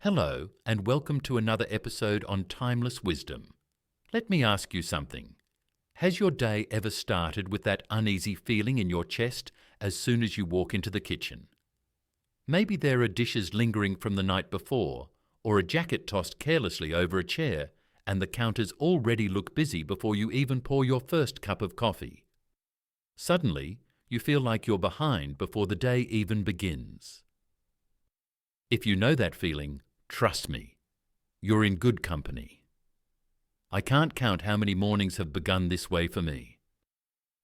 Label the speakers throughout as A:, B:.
A: Hello, and welcome to another episode on Timeless Wisdom. Let me ask you something. Has your day ever started with that uneasy feeling in your chest as soon as you walk into the kitchen? Maybe there are dishes lingering from the night before, or a jacket tossed carelessly over a chair, and the counters already look busy before you even pour your first cup of coffee. Suddenly, you feel like you're behind before the day even begins. If you know that feeling, trust me, you're in good company. I can't count how many mornings have begun this way for me.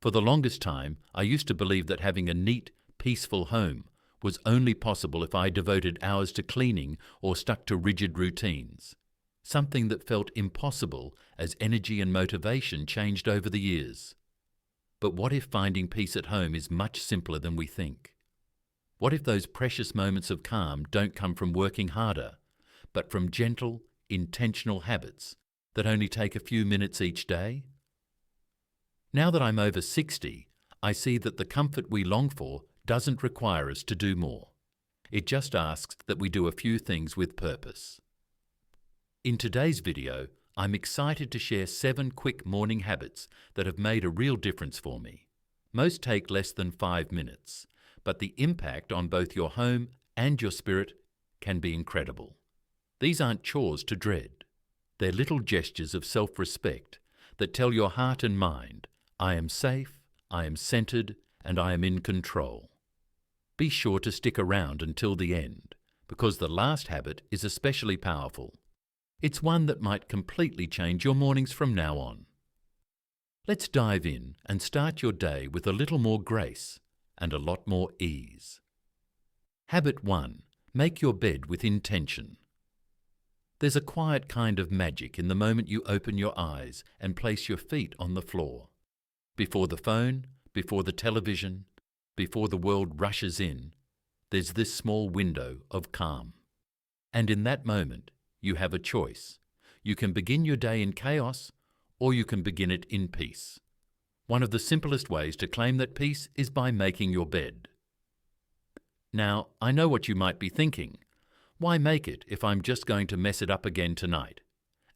A: For the longest time, I used to believe that having a neat, peaceful home was only possible if I devoted hours to cleaning or stuck to rigid routines, something that felt impossible as energy and motivation changed over the years. But what if finding peace at home is much simpler than we think? What if those precious moments of calm don't come from working harder, but from gentle, intentional habits that only take a few minutes each day? Now that I'm over 60, I see that the comfort we long for doesn't require us to do more. It just asks that we do a few things with purpose. In today's video, I'm excited to share 7 quick morning habits that have made a real difference for me. Most take less than 5 minutes, but the impact on both your home and your spirit can be incredible. These aren't chores to dread. They're little gestures of self-respect that tell your heart and mind, I am safe, I am centered, and I am in control. Be sure to stick around until the end, because the last habit is especially powerful. It's one that might completely change your mornings from now on. Let's dive in and start your day with a little more grace and a lot more ease. Habit 1. Make your bed with intention. There's a quiet kind of magic in the moment you open your eyes and place your feet on the floor. Before the phone, before the television, before the world rushes in, there's this small window of calm. And in that moment, you have a choice. You can begin your day in chaos, or you can begin it in peace. One of the simplest ways to claim that peace is by making your bed. Now, I know what you might be thinking. Why make it if I'm just going to mess it up again tonight?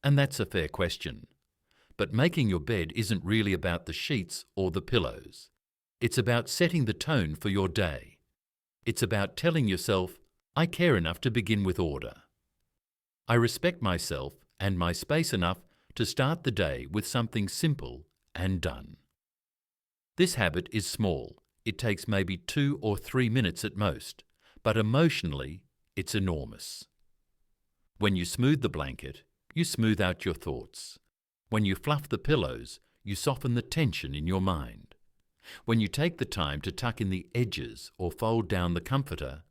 A: And that's a fair question. But making your bed isn't really about the sheets or the pillows. It's about setting the tone for your day. It's about telling yourself, I care enough to begin with order. I respect myself and my space enough to start the day with something simple and done. This habit is small. It takes maybe 2 or 3 minutes at most, but emotionally, it's enormous. When you smooth the blanket, you smooth out your thoughts. When you fluff the pillows, you soften the tension in your mind. When you take the time to tuck in the edges or fold down the comforter,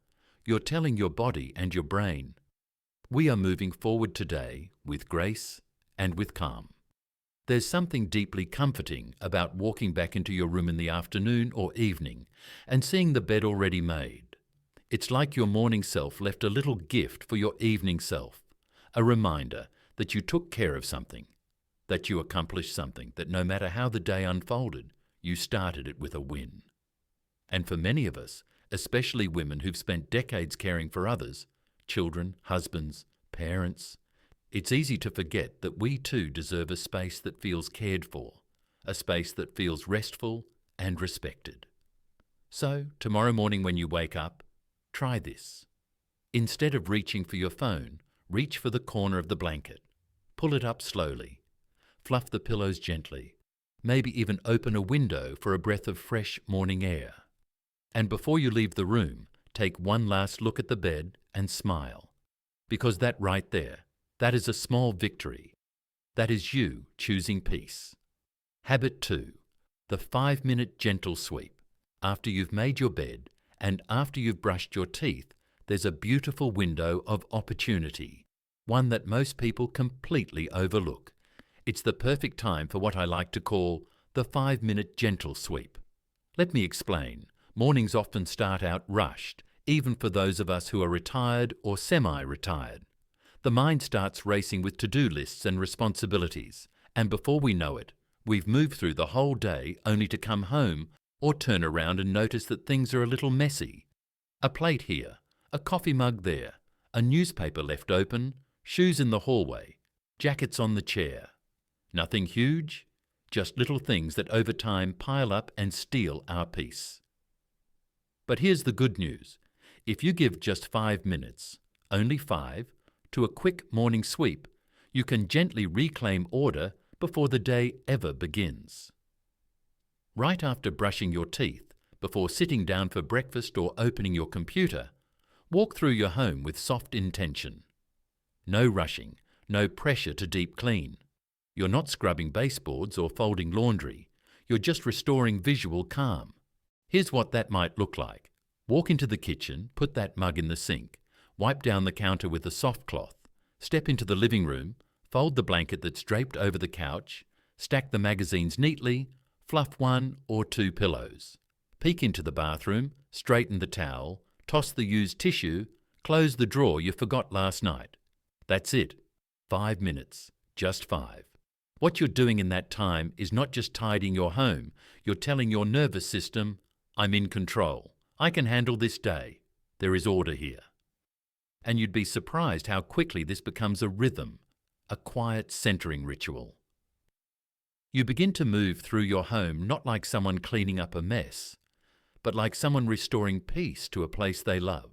A: you're telling your body and your brain, we are moving forward today with grace and with calm. There's something deeply comforting about walking back into your room in the afternoon or evening and seeing the bed already made. It's like your morning self left a little gift for your evening self, a reminder that you took care of something, that you accomplished something, that no matter how the day unfolded, you started it with a win. And for many of us, especially women who've spent decades caring for others, children, husbands, parents, it's easy to forget that we too deserve a space that feels cared for, a space that feels restful and respected. So, tomorrow morning when you wake up, try this. Instead of reaching for your phone, reach for the corner of the blanket. Pull it up slowly. Fluff the pillows gently. Maybe even open a window for a breath of fresh morning air. And before you leave the room, take one last look at the bed and smile. Because that right there, that is a small victory. That is you choosing peace. Habit 2. The 5-minute gentle sweep. After you've made your bed, and after you've brushed your teeth, there's a beautiful window of opportunity, one that most people completely overlook. It's the perfect time for what I like to call the 5-minute gentle sweep. Let me explain. Mornings often start out rushed, even for those of us who are retired or semi-retired. The mind starts racing with to-do lists and responsibilities, and before we know it, we've moved through the whole day only to come home or turn around and notice that things are a little messy. A plate here, a coffee mug there, A newspaper left open, shoes in the hallway, jackets on the chair. Nothing huge, just little things that over time pile up and steal our peace. But here's the good news. If you give just 5 minutes, only 5, to a quick morning sweep, you can gently reclaim order before the day ever begins. Right after brushing your teeth, before sitting down for breakfast or opening your computer, walk through your home with soft intention. No rushing, no pressure to deep clean. You're not scrubbing baseboards or folding laundry. You're just restoring visual calm. Here's what that might look like. Walk into the kitchen, put that mug in the sink, wipe down the counter with a soft cloth, step into the living room, fold the blanket that's draped over the couch, stack the magazines neatly, fluff 1 or 2 pillows. Peek into the bathroom, straighten the towel, toss the used tissue, close the drawer you forgot last night. That's it. 5 minutes. Just 5. What you're doing in that time is not just tidying your home. You're telling your nervous system, I'm in control. I can handle this day. There is order here. And you'd be surprised how quickly this becomes a rhythm, a quiet centering ritual. You begin to move through your home not like someone cleaning up a mess, but like someone restoring peace to a place they love.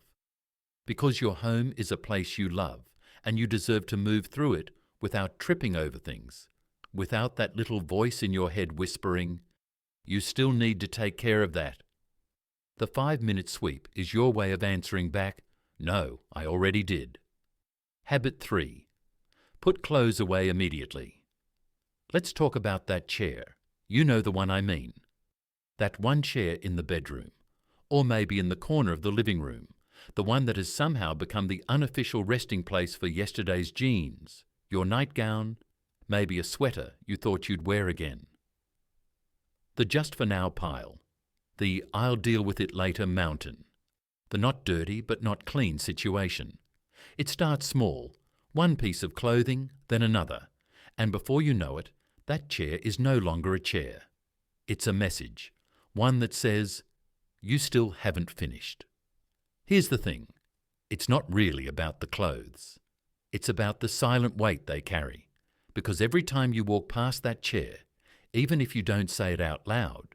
A: Because your home is a place you love, and you deserve to move through it without tripping over things, without that little voice in your head whispering, you still need to take care of that. The 5-minute sweep is your way of answering back, no, I already did. Habit 3. Put clothes away immediately. Let's talk about that chair. You know the one I mean. That one chair in the bedroom, or maybe in the corner of the living room, the one that has somehow become the unofficial resting place for yesterday's jeans, your nightgown, maybe a sweater you thought you'd wear again. The just for now pile. The I'll deal with it later mountain. The not dirty but not clean situation. It starts small, one piece of clothing, then another, and before you know it, that chair is no longer a chair. It's a message, one that says, you still haven't finished. Here's the thing, it's not really about the clothes. It's about the silent weight they carry, because every time you walk past that chair, even if you don't say it out loud,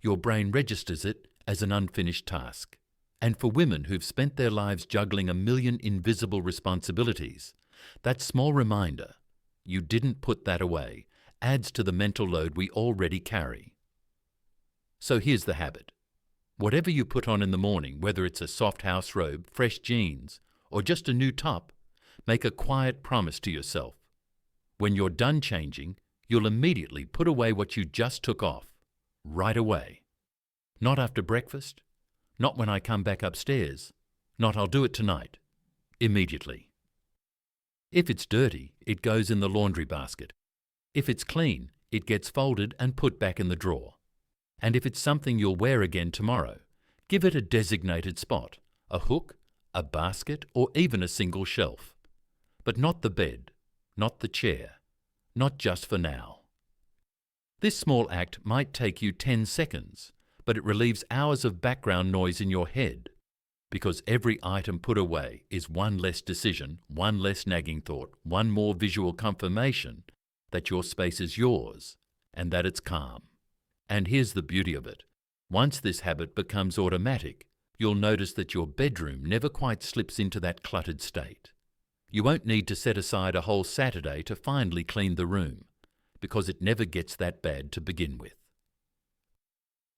A: your brain registers it as an unfinished task. And for women who've spent their lives juggling a million invisible responsibilities, that small reminder, you didn't put that away, adds to the mental load we already carry. So here's the habit. Whatever you put on in the morning, whether it's a soft house robe, fresh jeans, or just a new top, make a quiet promise to yourself. When you're done changing, you'll immediately put away what you just took off. Right away. Not after breakfast. Not when I come back upstairs. Not I'll do it tonight. Immediately. If it's dirty, it goes in the laundry basket. If it's clean, it gets folded and put back in the drawer. And if it's something you'll wear again tomorrow, give it a designated spot, a hook, a basket, or even a single shelf. But not the bed, not the chair, not just for now. This small act might take you 10 seconds, but it relieves hours of background noise in your head, because every item put away is one less decision, one less nagging thought, one more visual confirmation that your space is yours and that it's calm. And here's the beauty of it. Once this habit becomes automatic, you'll notice that your bedroom never quite slips into that cluttered state. You won't need to set aside a whole Saturday to finally clean the room, because it never gets that bad to begin with.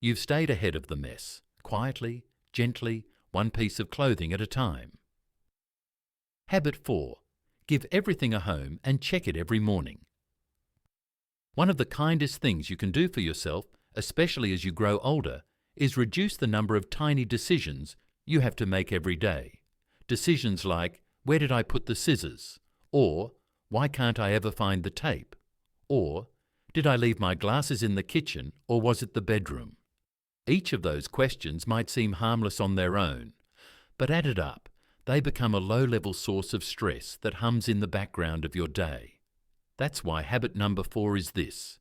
A: You've stayed ahead of the mess, quietly, gently, one piece of clothing at a time. Habit 4. Give everything a home and check it every morning. One of the kindest things you can do for yourself, especially as you grow older, is reduce the number of tiny decisions you have to make every day. Decisions like, where did I put the scissors? Or, why can't I ever find the tape? Or, did I leave my glasses in the kitchen or was it the bedroom? Each of those questions might seem harmless on their own, but added up, they become a low-level source of stress that hums in the background of your day. That's why habit number 4 is this.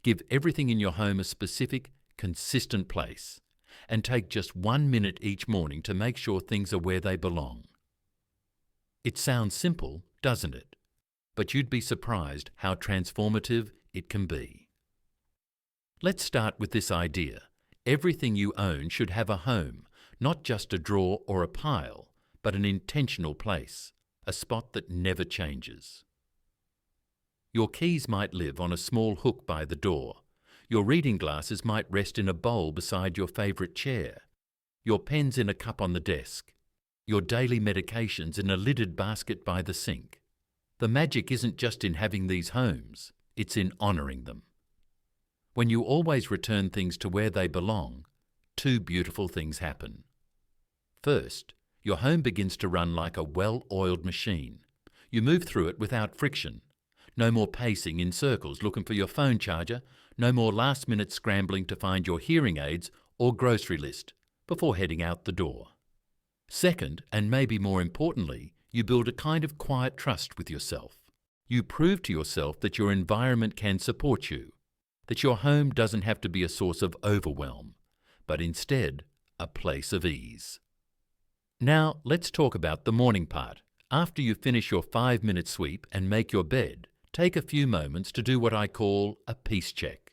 A: Give everything in your home a specific, consistent place, and take just 1 minute each morning to make sure things are where they belong. It sounds simple, doesn't it? But you'd be surprised how transformative it can be. Let's start with this idea. Everything you own should have a home, not just a drawer or a pile, but an intentional place, a spot that never changes. Your keys might live on a small hook by the door. Your reading glasses might rest in a bowl beside your favourite chair. Your pens in a cup on the desk. Your daily medications in a lidded basket by the sink. The magic isn't just in having these homes, it's in honouring them. When you always return things to where they belong, two beautiful things happen. First, your home begins to run like a well-oiled machine. You move through it without friction. No more pacing in circles looking for your phone charger, no more last-minute scrambling to find your hearing aids or grocery list before heading out the door. Second, and maybe more importantly, you build a kind of quiet trust with yourself. You prove to yourself that your environment can support you, that your home doesn't have to be a source of overwhelm, but instead a place of ease. Now, let's talk about the morning part. After you finish your 5-minute sweep and make your bed, take a few moments to do what I call a peace check.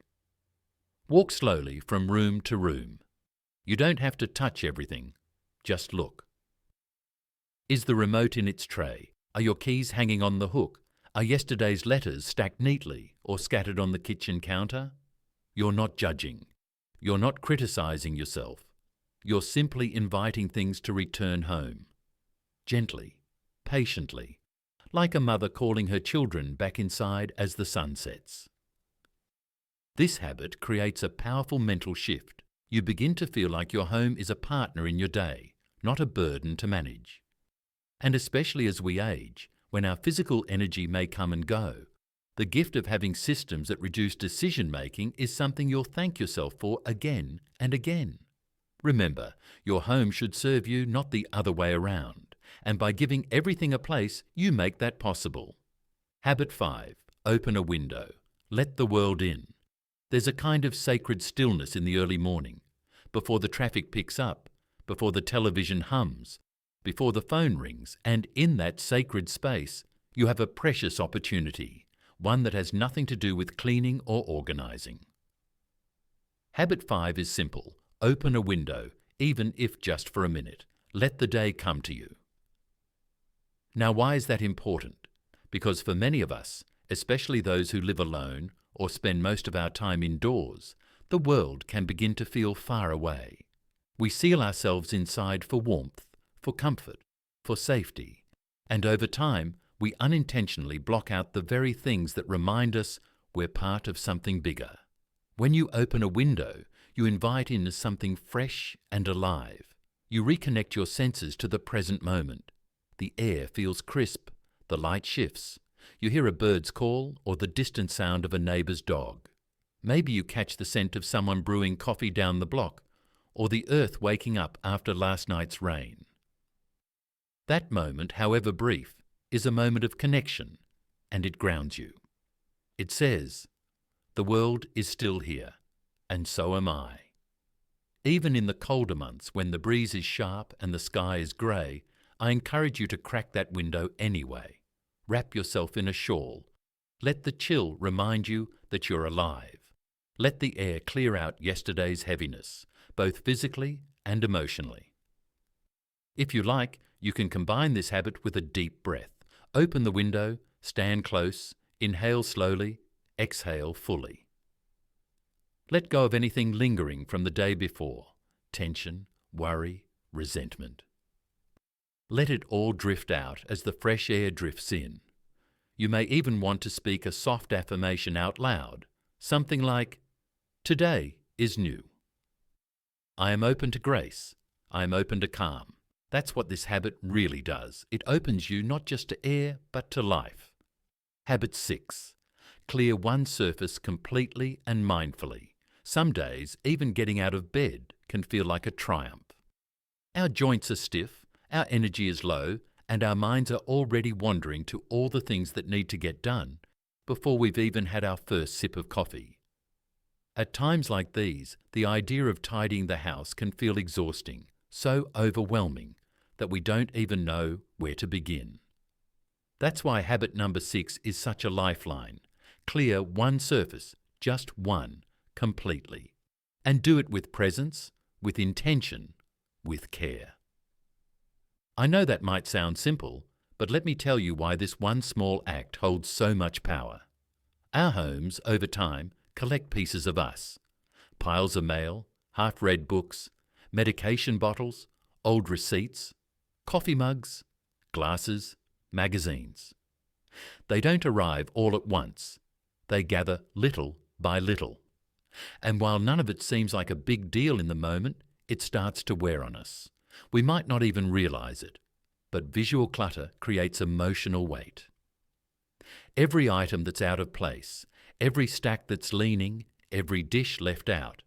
A: Walk slowly from room to room. You don't have to touch everything, just look. Is the remote in its tray? Are your keys hanging on the hook? Are yesterday's letters stacked neatly or scattered on the kitchen counter? You're not judging. You're not criticising yourself. You're simply inviting things to return home. Gently, patiently, like a mother calling her children back inside as the sun sets. This habit creates a powerful mental shift. You begin to feel like your home is a partner in your day, not a burden to manage. And especially as we age, when our physical energy may come and go, the gift of having systems that reduce decision-making is something you'll thank yourself for again and again. Remember, your home should serve you, not the other way around. And by giving everything a place, you make that possible. Habit 5. Open a window. Let the world in. There's a kind of sacred stillness in the early morning, before the traffic picks up, before the television hums, before the phone rings, and in that sacred space, you have a precious opportunity, one that has nothing to do with cleaning or organising. Habit 5 is simple. Open a window, even if just for a minute. Let the day come to you. Now, why is that important? Because for many of us, especially those who live alone or spend most of our time indoors, the world can begin to feel far away. We seal ourselves inside for warmth, for comfort, for safety, and over time, we unintentionally block out the very things that remind us we're part of something bigger. When you open a window, you invite in something fresh and alive. You reconnect your senses to the present moment. The air feels crisp, the light shifts. You hear a bird's call or the distant sound of a neighbour's dog. Maybe you catch the scent of someone brewing coffee down the block, or the earth waking up after last night's rain. That moment, however brief, is a moment of connection, and it grounds you. It says, "The world is still here, and so am I." Even in the colder months, when the breeze is sharp and the sky is grey, I encourage you to crack that window anyway. Wrap yourself in a shawl. Let the chill remind you that you're alive. Let the air clear out yesterday's heaviness, both physically and emotionally. If you like, you can combine this habit with a deep breath. Open the window, stand close, inhale slowly, exhale fully. Let go of anything lingering from the day before, tension, worry, resentment. Let it all drift out as the fresh air drifts in. You may even want to speak a soft affirmation out loud, something like, "Today is new. I am open to grace. I am open to calm." That's what this habit really does. It opens you not just to air, but to life. Habit 6. Clear one surface completely and mindfully. Some days, even getting out of bed can feel like a triumph. Our joints are stiff, our energy is low, and our minds are already wandering to all the things that need to get done before we've even had our first sip of coffee. At times like these, the idea of tidying the house can feel exhausting, so overwhelming that we don't even know where to begin. That's why habit number 6 is such a lifeline. Clear one surface, just one, completely. And do it with presence, with intention, with care. I know that might sound simple, but let me tell you why this one small act holds so much power. Our homes, over time, collect pieces of us. Piles of mail, half-read books, medication bottles, old receipts, coffee mugs, glasses, magazines. They don't arrive all at once. They gather little by little. And while none of it seems like a big deal in the moment, it starts to wear on us. We might not even realize it, but visual clutter creates emotional weight. Every item that's out of place, every stack that's leaning, every dish left out,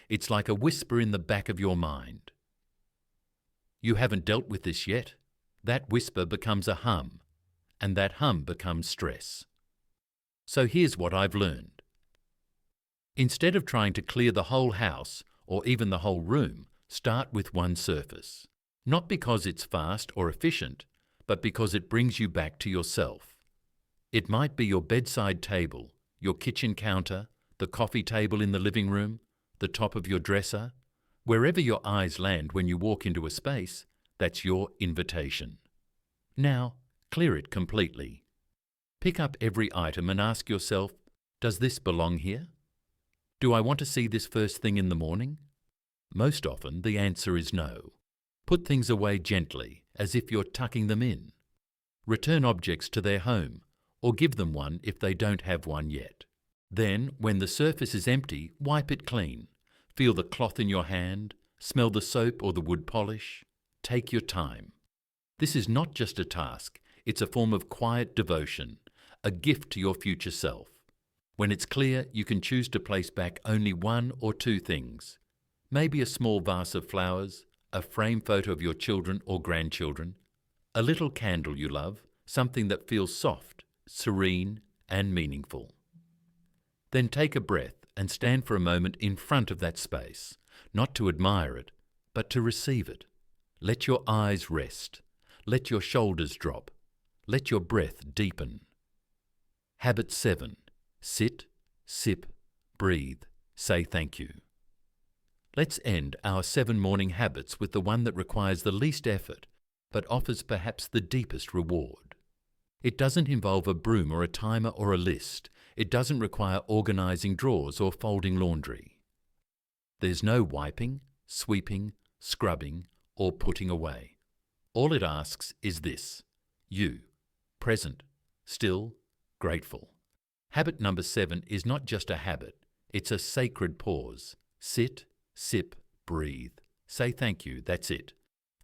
A: it's like a whisper in the back of your mind. You haven't dealt with this yet. That whisper becomes a hum, and that hum becomes stress. So here's what I've learned. Instead of trying to clear the whole house or even the whole room, start with one surface. Not because it's fast or efficient, but because it brings you back to yourself. It might be your bedside table, your kitchen counter, the coffee table in the living room, the top of your dresser. Wherever your eyes land when you walk into a space, that's your invitation. Now, clear it completely. Pick up every item and ask yourself, does this belong here? Do I want to see this first thing in the morning? Most often, the answer is no. Put things away gently, as if you're tucking them in. Return objects to their home, or give them one if they don't have one yet. Then, when the surface is empty, wipe it clean. Feel the cloth in your hand, smell the soap or the wood polish. Take your time. This is not just a task, it's a form of quiet devotion, a gift to your future self. When it's clear, you can choose to place back only one or two things. Maybe a small vase of flowers, a framed photo of your children or grandchildren, a little candle you love, something that feels soft, serene, and meaningful. Then take a breath and stand for a moment in front of that space, not to admire it, but to receive it. Let your eyes rest. Let your shoulders drop. Let your breath deepen. Habit 7. Sit, sip, breathe, say thank you. Let's end our 7 morning habits with the one that requires the least effort, but offers perhaps the deepest reward. It doesn't involve a broom or a timer or a list. It doesn't require organizing drawers or folding laundry. There's no wiping, sweeping, scrubbing, or putting away. All it asks is this: you, present, still, grateful. Habit number 7 is not just a habit, it's a sacred pause. Sit, sip, breathe. Say thank you, that's it.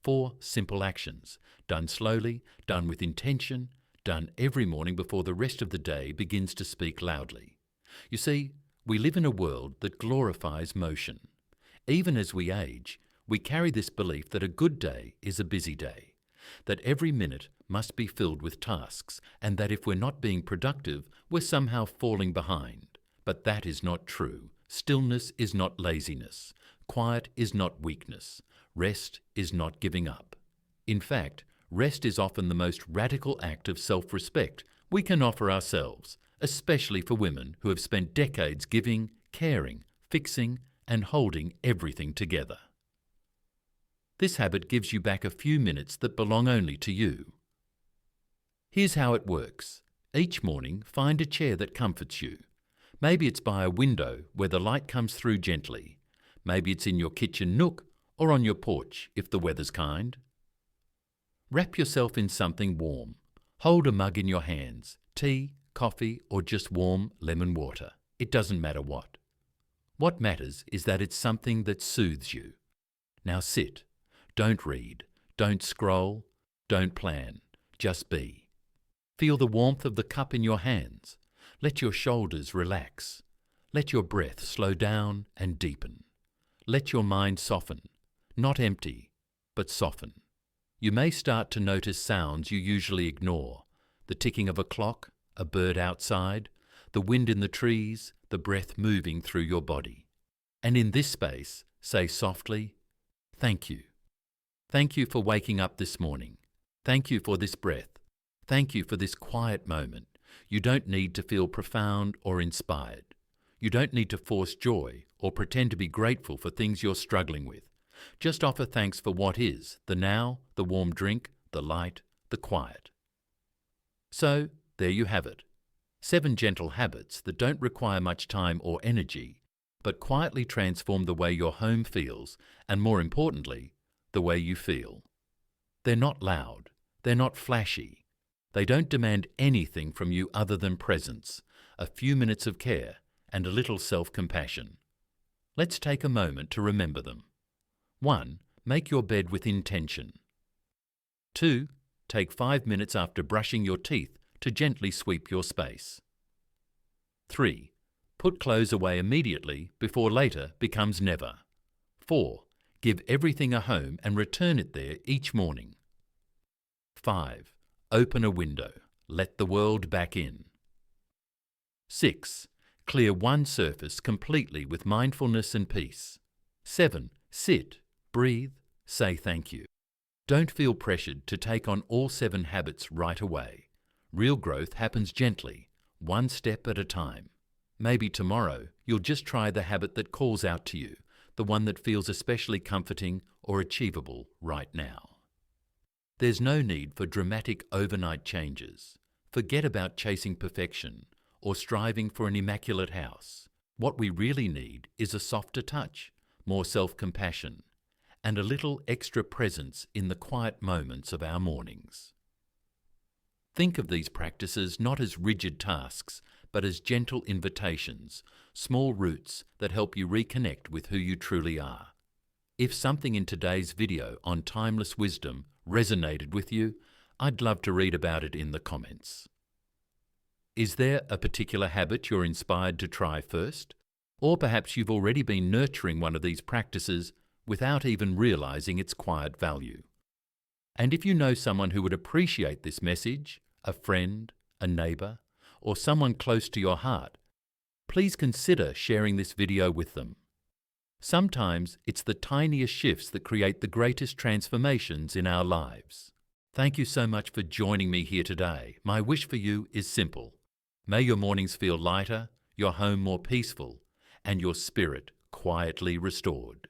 A: 4 simple actions, done slowly, done with intention, done every morning before the rest of the day begins to speak loudly. You see, we live in a world that glorifies motion. Even as we age, we carry this belief that a good day is a busy day, that every minute must be filled with tasks, and that if we're not being productive, we're somehow falling behind. But that is not true. Stillness is not laziness. Quiet is not weakness. Rest is not giving up. In fact, rest is often the most radical act of self-respect we can offer ourselves, especially for women who have spent decades giving, caring, fixing, and holding everything together. This habit gives you back a few minutes that belong only to you. Here's how it works. Each morning, find a chair that comforts you. Maybe it's by a window where the light comes through gently. Maybe it's in your kitchen nook or on your porch if the weather's kind. Wrap yourself in something warm. Hold a mug in your hands, tea, coffee, or just warm lemon water. It doesn't matter what. What matters is that it's something that soothes you. Now sit. Don't read. Don't scroll. Don't plan. Just be. Feel the warmth of the cup in your hands. Let your shoulders relax. Let your breath slow down and deepen. Let your mind soften. Not empty, but soften. You may start to notice sounds you usually ignore. The ticking of a clock, a bird outside, the wind in the trees, the breath moving through your body. And in this space, say softly, "Thank you. Thank you for waking up this morning. Thank you for this breath. Thank you for this quiet moment. You don't need to feel profound or inspired. You don't need to force joy or pretend to be grateful for things you're struggling with. Just offer thanks for what is, the now, the warm drink, the light, the quiet. So, there you have it. 7 gentle habits that don't require much time or energy, but quietly transform the way your home feels and, more importantly, the way you feel. They're not loud. They're not flashy. They don't demand anything from you other than presence, a few minutes of care, and a little self-compassion. Let's take a moment to remember them. 1. Make your bed with intention. 2. Take 5 minutes after brushing your teeth to gently sweep your space. 3. Put clothes away immediately before later becomes never. 4. Give everything a home and return it there each morning. 5. Open a window. Let the world back in. 6. Clear one surface completely with mindfulness and peace. 7. Sit, breathe, say thank you. Don't feel pressured to take on all 7 habits right away. Real growth happens gently, one step at a time. Maybe tomorrow you'll just try the habit that calls out to you, the one that feels especially comforting or achievable right now. There's no need for dramatic overnight changes. Forget about chasing perfection or striving for an immaculate house. What we really need is a softer touch, more self-compassion, and a little extra presence in the quiet moments of our mornings. Think of these practices not as rigid tasks, but as gentle invitations, small roots that help you reconnect with who you truly are. If something in today's video on timeless wisdom resonated with you, I'd love to read about it in the comments. Is there a particular habit you're inspired to try first? Or perhaps you've already been nurturing one of these practices without even realizing its quiet value. And if you know someone who would appreciate this message, a friend, a neighbor, or someone close to your heart, please consider sharing this video with them. Sometimes it's the tiniest shifts that create the greatest transformations in our lives. Thank you so much for joining me here today. My wish for you is simple. May your mornings feel lighter, your home more peaceful, and your spirit quietly restored.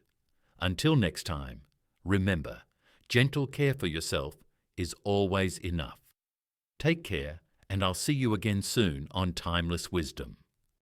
A: Until next time, remember, gentle care for yourself is always enough. Take care, and I'll see you again soon on Timeless Wisdom.